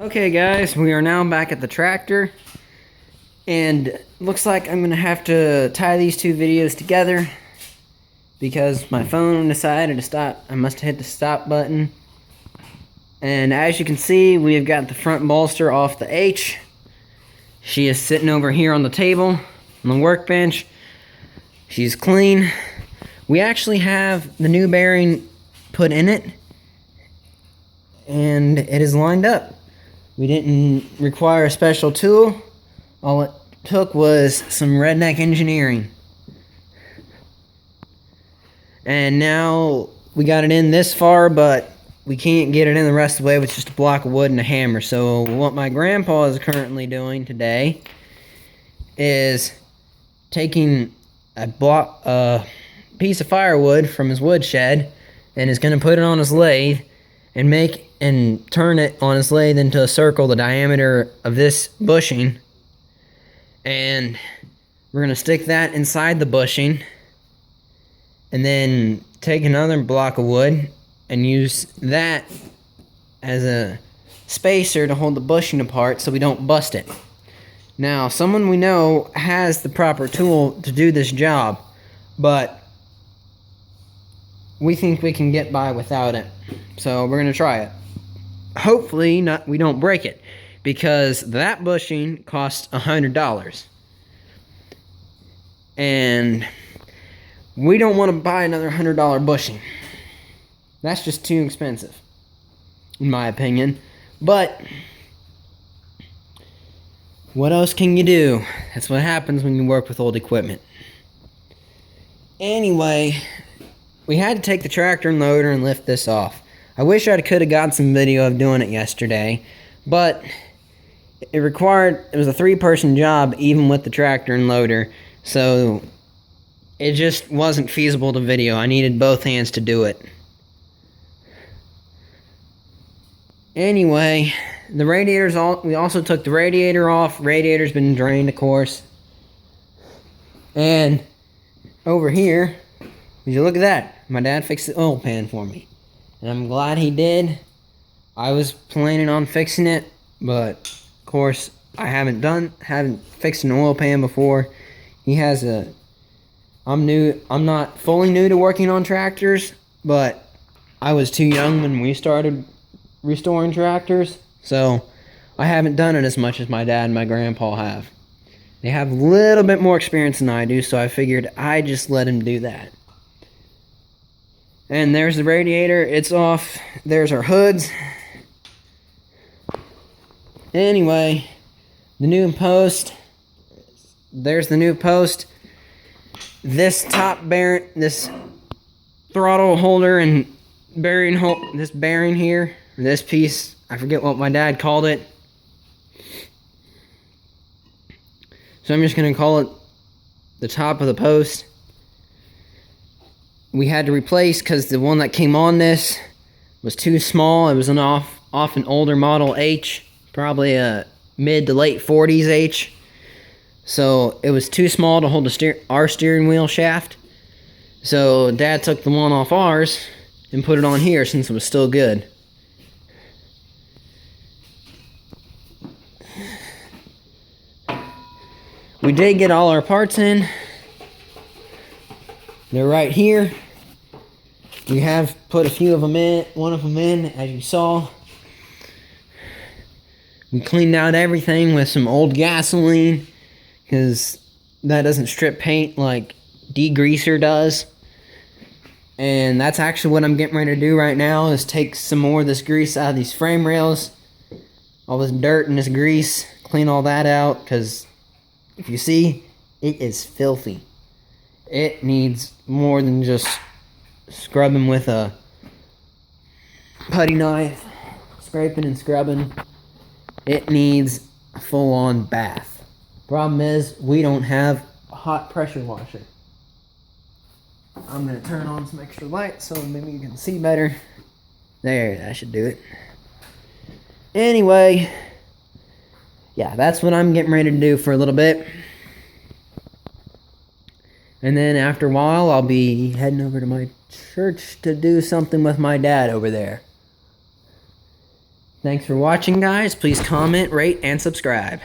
Okay guys, we are now back at the tractor, and looks like I'm gonna have to tie these two videos together because my phone decided to stop. I must have hit the stop button. And as you can see, we have got the front bolster off the H. She is sitting over here on the table, on the workbench. She's clean. We actually have the new bearing put in it, and it is lined up. We didn't require a special tool. All it took was some redneck engineering. And now we got it in this far, but we can't get it in the rest of the way with just a block of wood and a hammer. So what my grandpa is currently doing today is taking a piece of firewood from his woodshed and is going to put it on his lathe and turn it on his lathe into a circle the diameter of this bushing, and we're going to stick that inside the bushing and then take another block of wood and use that as a spacer to hold the bushing apart so we don't bust it. Now, someone we know has the proper tool to do this job, but we think we can get by without it, so we're going to try it. Hopefully we don't break it, because that bushing costs $100. And we don't want to buy another $100 bushing. That's just too expensive, in my opinion. But what else can you do? That's what happens when you work with old equipment. Anyway, we had to take the tractor and loader and lift this off. I wish I could have got some video of doing it yesterday, but it was a 3-person job even with the tractor and loader, so it just wasn't feasible to video. I needed both hands to do it. Anyway, we also took the radiator off. Radiator's been drained, of course. And over here, would you look at that? My dad fixed the oil pan for me, and I'm glad he did. I was planning on fixing it, but of course I haven't fixed an oil pan before. I'm not fully new to working on tractors, but I was too young when we started restoring tractors, so I haven't done it as much as my dad and my grandpa have. They have a little bit more experience than I do, so I figured I'd just let him do that. And there's the radiator, it's off. There's our hoods. Anyway, the new post. There's the new post. This top bearing, this throttle holder and this bearing here, this piece, I forget what my dad called it. So I'm just going to call it the top of the post. We had to replace because the one that came on this was too small. It was off an older model H, probably a mid to late 40s H. So it was too small to hold our steering wheel shaft. So Dad took the one off ours and put it on here since it was still good. We did get all our parts in. They're right here. We have put one of them in, as you saw. We cleaned out everything with some old gasoline, because that doesn't strip paint like degreaser does. And that's actually what I'm getting ready to do right now, is take some more of this grease out of these frame rails. All this dirt and this grease, clean all that out, because if you see, it is filthy. It needs more than just scrubbing with a putty knife, scraping and scrubbing. It needs a full-on bath. Problem is, we don't have a hot pressure washer. I'm going to turn on some extra light so maybe you can see better. There, that should do it. Anyway, yeah, that's what I'm getting ready to do for a little bit. And then after a while, I'll be heading over to my church to do something with my dad over there. Thanks for watching, guys. Please comment, rate, and subscribe.